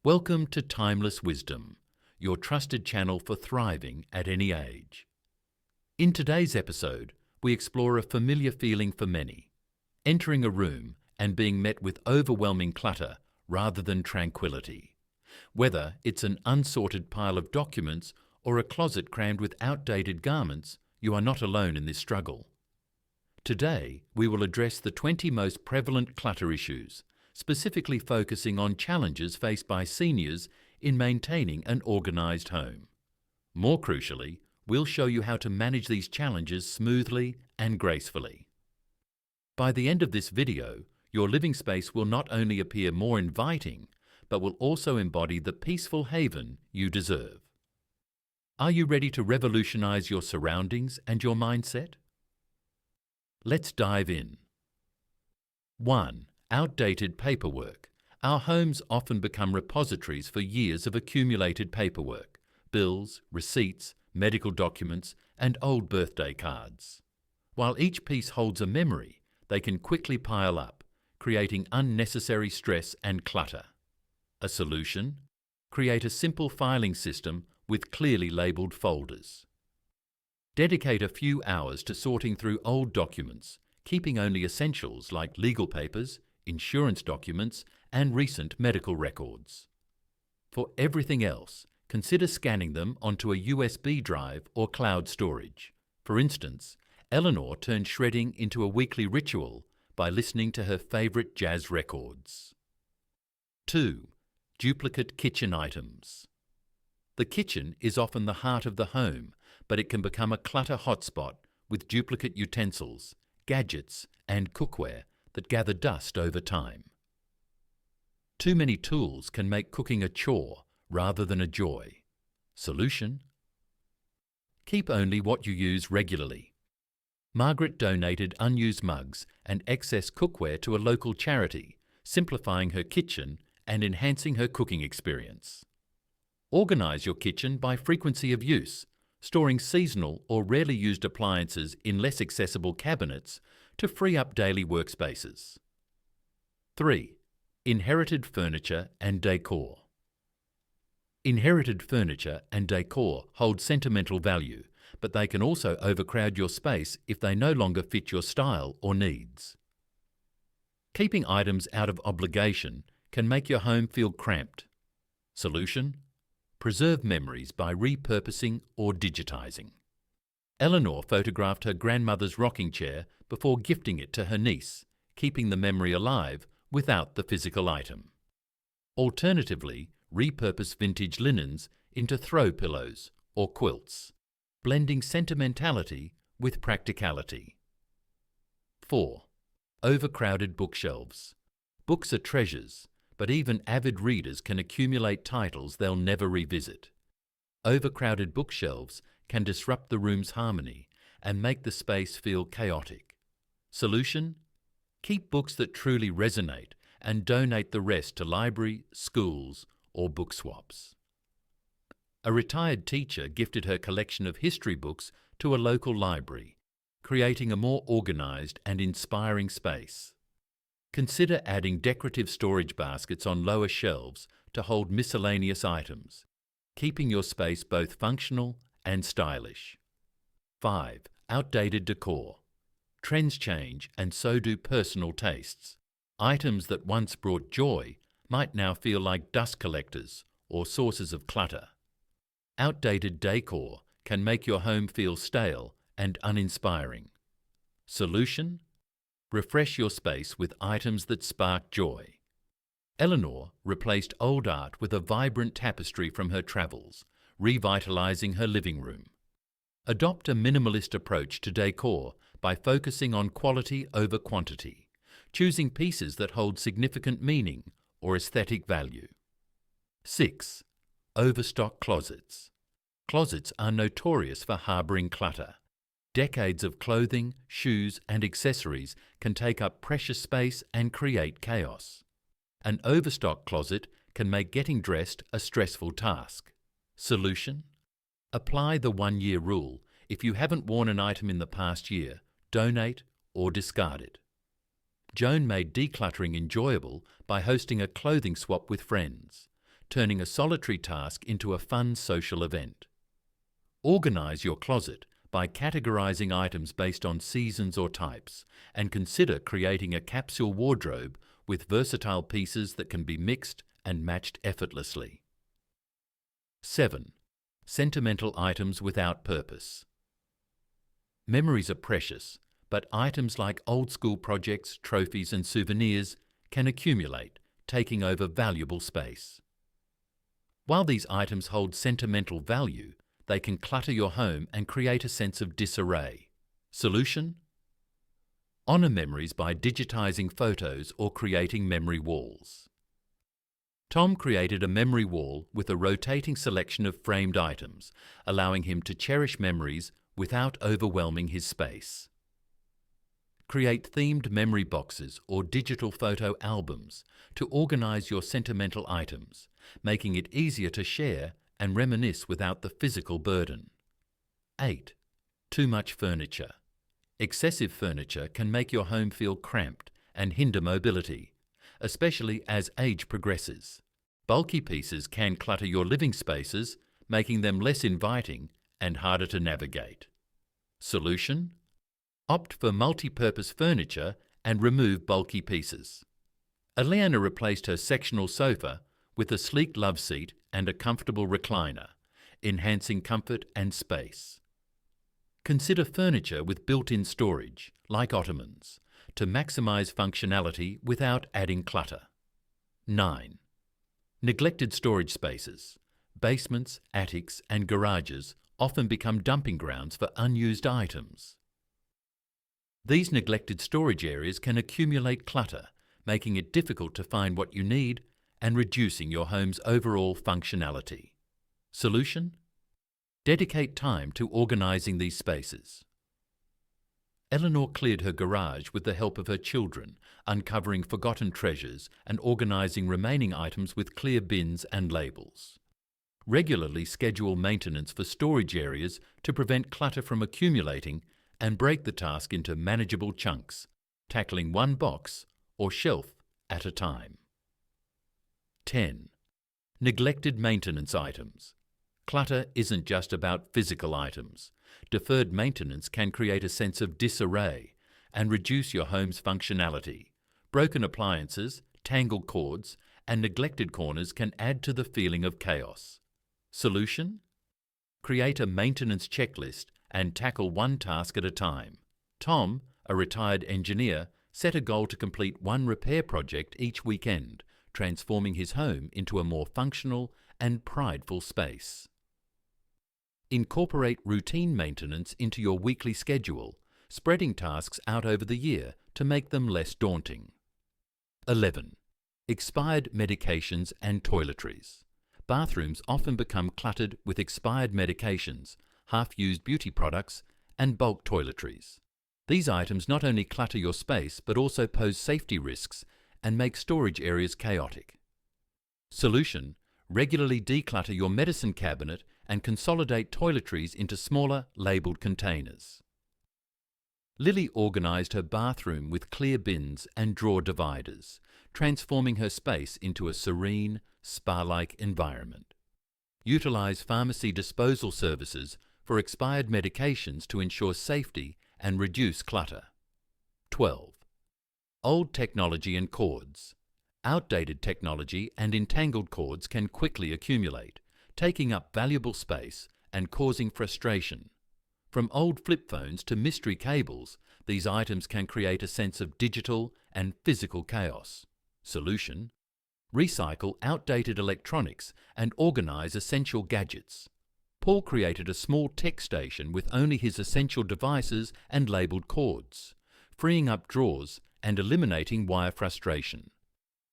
Welcome to Timeless Wisdom, your trusted channel for thriving at any age. In today's episode, we explore a familiar feeling for many, entering a room and being met with overwhelming clutter rather than tranquility. Whether it's an unsorted pile of documents or a closet crammed with outdated garments, you are not alone in this struggle. Today, we will address the 20 most prevalent clutter issues, specifically focusing on challenges faced by seniors in maintaining an organised home. More crucially, we'll show you how to manage these challenges smoothly and gracefully. By the end of this video, your living space will not only appear more inviting, but will also embody the peaceful haven you deserve. Are you ready to revolutionize your surroundings and your mindset? Let's dive in. 1. Outdated paperwork. Our homes often become repositories for years of accumulated paperwork, bills, receipts, medical documents, and old birthday cards. While each piece holds a memory, they can quickly pile up, creating unnecessary stress and clutter. A solution? Create a simple filing system with clearly labelled folders. Dedicate a few hours to sorting through old documents, keeping only essentials like legal papers, insurance documents, and recent medical records. For everything else, consider scanning them onto a USB drive or cloud storage. For instance, Eleanor turned shredding into a weekly ritual by listening to her favourite jazz records. 2. Duplicate kitchen items. The kitchen is often the heart of the home, but it can become a clutter hotspot with duplicate utensils, gadgets, and cookware that gather dust over time. Too many tools can make cooking a chore rather than a joy. Solution? Keep only what you use regularly. Margaret donated unused mugs and excess cookware to a local charity, simplifying her kitchen and enhancing her cooking experience. Organise your kitchen by frequency of use, storing seasonal or rarely used appliances in less accessible cabinets to free up daily workspaces. 3. Inherited furniture and decor. Inherited furniture and decor hold sentimental value, but they can also overcrowd your space if they no longer fit your style or needs. Keeping items out of obligation can make your home feel cramped. Solution? Preserve memories by repurposing or digitizing. Eleanor photographed her grandmother's rocking chair before gifting it to her niece, keeping the memory alive without the physical item. Alternatively, repurpose vintage linens into throw pillows or quilts, blending sentimentality with practicality. 4. Overcrowded bookshelves. Books are treasures, but even avid readers can accumulate titles they'll never revisit. Overcrowded bookshelves can disrupt the room's harmony and make the space feel chaotic. Solution? Keep books that truly resonate and donate the rest to library, schools, or book swaps. A retired teacher gifted her collection of history books to a local library, creating a more organised and inspiring space. Consider adding decorative storage baskets on lower shelves to hold miscellaneous items, keeping your space both functional and stylish. 5. Outdated decor. Trends change and so do personal tastes. Items that once brought joy might now feel like dust collectors or sources of clutter. Outdated decor can make your home feel stale and uninspiring. Solution? Refresh your space with items that spark joy. Eleanor replaced old art with a vibrant tapestry from her travels, revitalizing her living room. Adopt a minimalist approach to decor by focusing on quality over quantity, choosing pieces that hold significant meaning or aesthetic value. 6. Overstock closets. Closets are notorious for harboring clutter. Decades of clothing, shoes, and accessories can take up precious space and create chaos. An overstock closet can make getting dressed a stressful task. Solution? Apply the 1-year rule. If you haven't worn an item in the past year, donate or discard it. Joan made decluttering enjoyable by hosting a clothing swap with friends. turning a solitary task into a fun social event. Organise your closet by categorising items based on seasons or types, and consider creating a capsule wardrobe with versatile pieces that can be mixed and matched effortlessly. 7. Sentimental items without purpose. Memories are precious, but items like old-school projects, trophies and souvenirs can accumulate, taking over valuable space. While these items hold sentimental value, they can clutter your home and create a sense of disarray. Solution? Honour memories by digitising photos or creating memory walls. Tom created a memory wall with a rotating selection of framed items, allowing him to cherish memories without overwhelming his space. Create themed memory boxes or digital photo albums to organise your sentimental items, making it easier to share and reminisce without the physical burden. 8. Too much furniture. Excessive furniture can make your home feel cramped and hinder mobility, especially as age progresses. Bulky pieces can clutter your living spaces, making them less inviting and harder to navigate. Solution? Opt for multi-purpose furniture and remove bulky pieces. Eleanor replaced her sectional sofa with a sleek love seat and a comfortable recliner, enhancing comfort and space. Consider furniture with built-in storage, like ottomans, to maximise functionality without adding clutter. 9. Neglected storage spaces. Basements, attics and garages often become dumping grounds for unused items. These neglected storage areas can accumulate clutter, making it difficult to find what you need and reducing your home's overall functionality. Solution? Dedicate time to organising these spaces. Eleanor cleared her garage with the help of her children, uncovering forgotten treasures and organising remaining items with clear bins and labels. Regularly schedule maintenance for storage areas to prevent clutter from accumulating and break the task into manageable chunks, tackling one box or shelf at a time. 10. Neglected maintenance items. Clutter isn't just about physical items. Deferred maintenance can create a sense of disarray and reduce your home's functionality. Broken appliances, tangled cords, and neglected corners can add to the feeling of chaos. Solution? Create a maintenance checklist and tackle one task at a time. Tom, a retired engineer, set a goal to complete one repair project each weekend, transforming his home into a more functional and prideful space. Incorporate routine maintenance into your weekly schedule, spreading tasks out over the year to make them less daunting. 11. Expired medications and toiletries. Bathrooms often become cluttered with expired medications, half-used beauty products, and bulk toiletries. These items not only clutter your space but also pose safety risks and make storage areas chaotic. Solution: regularly declutter your medicine cabinet and consolidate toiletries into smaller, labelled containers. Lily organised her bathroom with clear bins and drawer dividers, transforming her space into a serene, spa-like environment. Utilise pharmacy disposal services for expired medications to ensure safety and reduce clutter. 12. Old technology and cords. Outdated technology and entangled cords can quickly accumulate, taking up valuable space and causing frustration. From old flip phones to mystery cables, these items can create a sense of digital and physical chaos. Solution: recycle outdated electronics and organise essential gadgets. Paul created a small tech station with only his essential devices and labelled cords, freeing up drawers and eliminating wire frustration.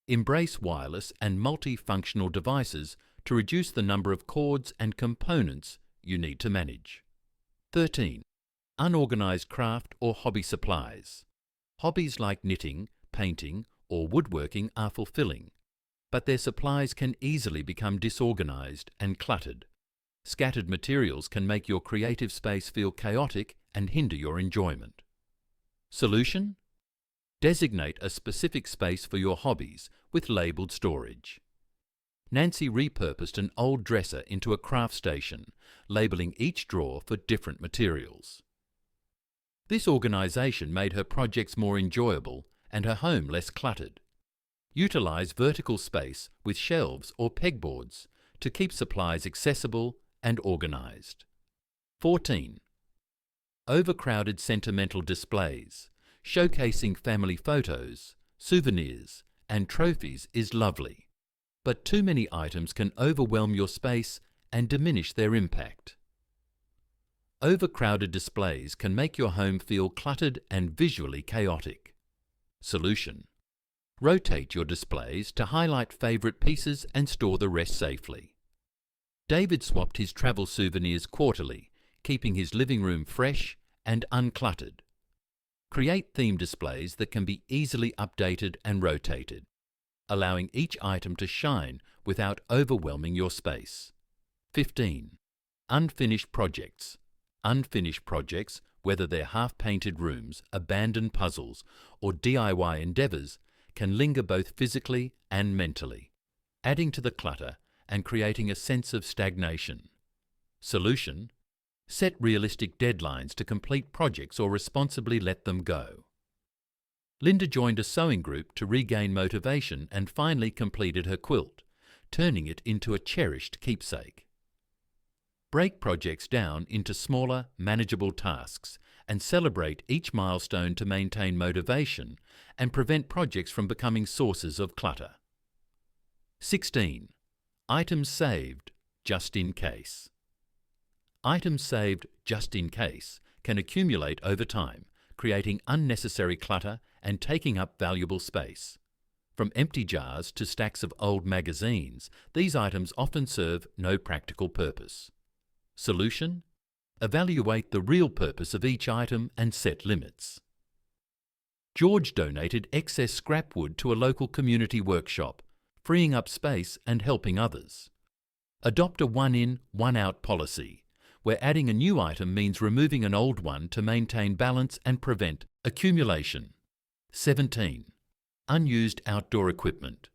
Embrace wireless and multifunctional devices to reduce the number of cords and components you need to manage. 13. Unorganised craft or hobby supplies. Hobbies like knitting, painting, or woodworking are fulfilling, but their supplies can easily become disorganised and cluttered. Scattered materials can make your creative space feel chaotic and hinder your enjoyment. Solution: designate a specific space for your hobbies with labelled storage. Nancy repurposed an old dresser into a craft station, labelling each drawer for different materials. This organisation made her projects more enjoyable and her home less cluttered. Utilise vertical space with shelves or pegboards to keep supplies accessible and organised. 14. Overcrowded sentimental displays. Showcasing family photos, souvenirs and trophies is lovely, but too many items can overwhelm your space and diminish their impact. Overcrowded displays can make your home feel cluttered and visually chaotic. Solution: rotate your displays to highlight favourite pieces and store the rest safely. David swapped his travel souvenirs quarterly, keeping his living room fresh and uncluttered. Create theme displays that can be easily updated and rotated, allowing each item to shine without overwhelming your space. 15. Unfinished projects. Unfinished projects, whether they're half-painted rooms, abandoned puzzles, or DIY endeavours, can linger both physically and mentally, adding to the clutter and creating a sense of stagnation. Solution: set realistic deadlines to complete projects or responsibly let them go. Linda joined a sewing group to regain motivation and finally completed her quilt, turning it into a cherished keepsake. Break projects down into smaller, manageable tasks and celebrate each milestone to maintain motivation and prevent projects from becoming sources of clutter. 16. Items saved just in case. Items saved just in case can accumulate over time, creating unnecessary clutter and taking up valuable space. From empty jars to stacks of old magazines, these items often serve no practical purpose. Solution: evaluate the real purpose of each item and set limits. George donated excess scrap wood to a local community workshop, freeing up space and helping others. Adopt a one-in, one-out policy, where adding a new item means removing an old one to maintain balance and prevent accumulation. 17. Unused outdoor equipment.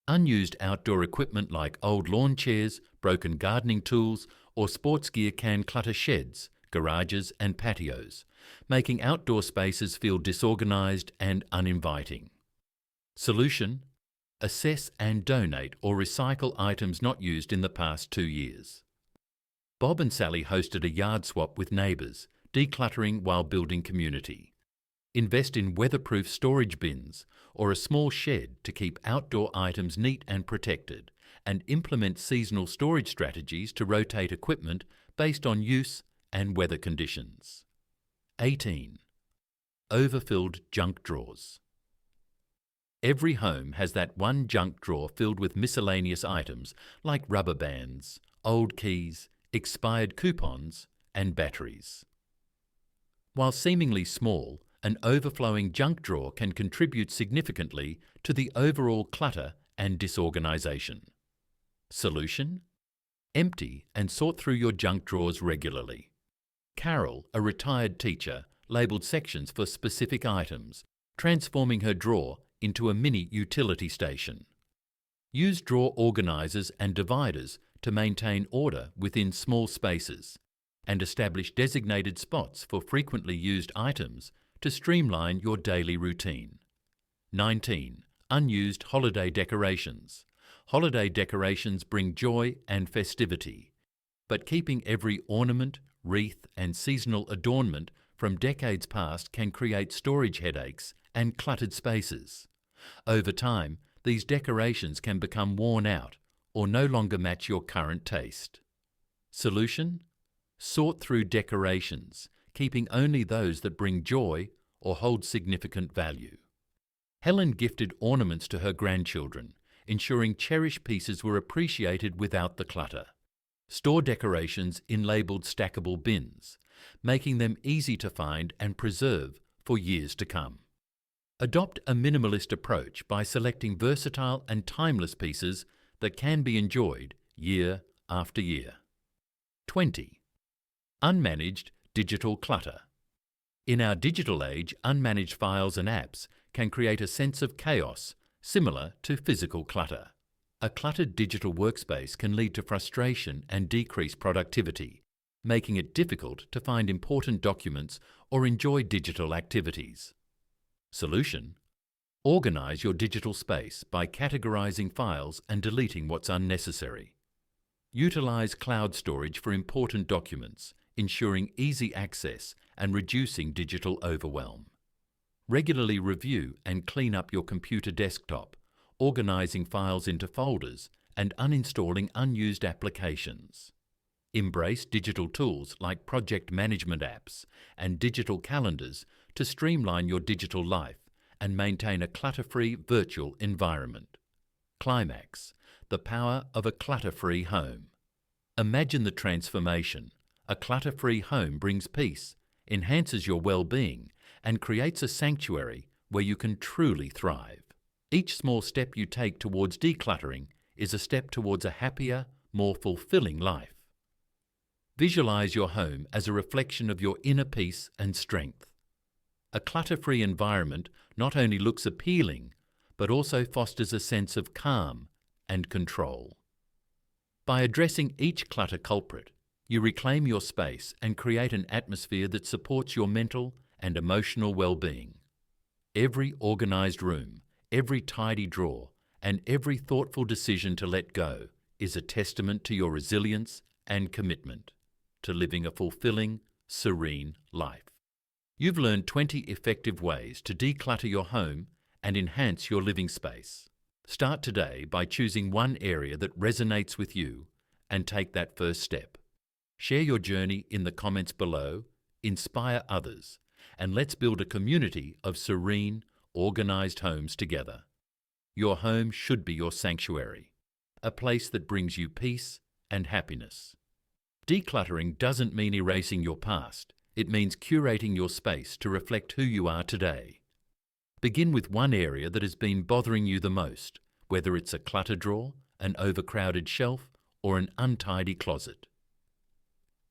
Unused outdoor equipment like old lawn chairs, broken gardening tools, or sports gear can clutter sheds, garages and patios, making outdoor spaces feel disorganised and uninviting. Solution: assess and donate or recycle items not used in the past 2 years. Bob and Sally hosted a yard swap with neighbours, decluttering while building community. Invest in weatherproof storage bins or a small shed to keep outdoor items neat and protected, and implement seasonal storage strategies to rotate equipment based on use and weather conditions. 18. Overfilled junk drawers. Every home has that one junk drawer filled with miscellaneous items like rubber bands, old keys, expired coupons and batteries. While seemingly small, an overflowing junk drawer can contribute significantly to the overall clutter and disorganisation. Solution: empty and sort through your junk drawers regularly. Carol, a retired teacher, labelled sections for specific items, transforming her drawer into a mini utility station. Use drawer organisers and dividers to maintain order within small spaces, and establish designated spots for frequently used items to streamline your daily routine. 19. Unused holiday decorations. Holiday decorations bring joy and festivity, but keeping every ornament, wreath and seasonal adornment from decades past can create storage headaches and cluttered spaces. Over time, these decorations can become worn out or no longer match your current taste. Solution: sort through decorations, keeping only those that bring joy or hold significant value. Helen gifted ornaments to her grandchildren, ensuring cherished pieces were appreciated without the clutter. Store decorations in labelled stackable bins, making them easy to find and preserve for years to come. Adopt a minimalist approach by selecting versatile and timeless pieces that can be enjoyed year after year. 20. Unmanaged digital clutter. In our digital age, unmanaged files and apps can create a sense of chaos similar to physical clutter. A cluttered digital workspace can lead to frustration and decreased productivity, making it difficult to find important documents or enjoy digital activities. Solution: organize your digital space by categorizing files and deleting what's unnecessary. Utilize cloud storage for important documents, ensuring easy access and reducing digital overwhelm. Regularly review and clean up your computer desktop, organizing files into folders and uninstalling unused applications. Embrace digital tools like project management apps and digital calendars to streamline your digital life and maintain a clutter-free virtual environment. Climax: the power of a clutter-free home. Imagine the transformation. A clutter-free home brings peace, enhances your well-being, and creates a sanctuary where you can truly thrive. Each small step you take towards decluttering is a step towards a happier, more fulfilling life. Visualize your home as a reflection of your inner peace and strength. A clutter-free environment not only looks appealing, but also fosters a sense of calm and control. By addressing each clutter culprit, you reclaim your space and create an atmosphere that supports your mental and emotional well-being. Every organized room, every tidy drawer, and every thoughtful decision to let go is a testament to your resilience and commitment to living a fulfilling, serene life. You've learned 20 effective ways to declutter your home and enhance your living space. Start today by choosing one area that resonates with you and take that first step. Share your journey in the comments below, inspire others, and let's build a community of serene, organized homes together. Your home should be your sanctuary, a place that brings you peace and happiness. Decluttering doesn't mean erasing your past. It means curating your space to reflect who you are today. Begin with one area that has been bothering you the most, whether it's a clutter drawer, an overcrowded shelf, or an untidy closet.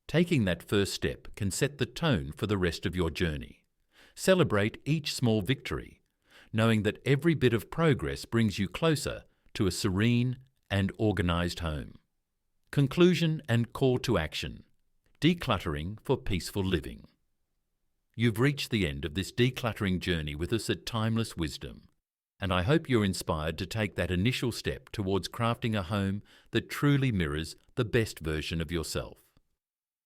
Taking that first step can set the tone for the rest of your journey. Celebrate each small victory, knowing that every bit of progress brings you closer to a serene and organized home. Conclusion and call to action. Decluttering for peaceful living. You've reached the end of this decluttering journey with us at Timeless Wisdom, and I hope you're inspired to take that initial step towards crafting a home that truly mirrors the best version of yourself.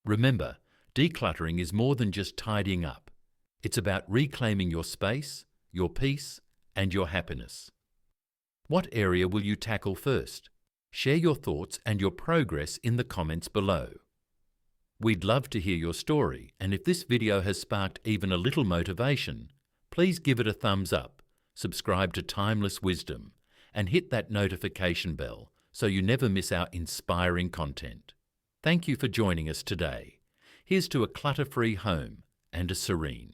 Remember, decluttering is more than just tidying up. It's about reclaiming your space, your peace, and your happiness. What area will you tackle first? Share your thoughts and your progress in the comments below. We'd love to hear your story, and if this video has sparked even a little motivation, please give it a thumbs up, subscribe to Timeless Wisdom, and hit that notification bell so you never miss our inspiring content. Thank you for joining us today. Here's to a clutter-free home and a serene.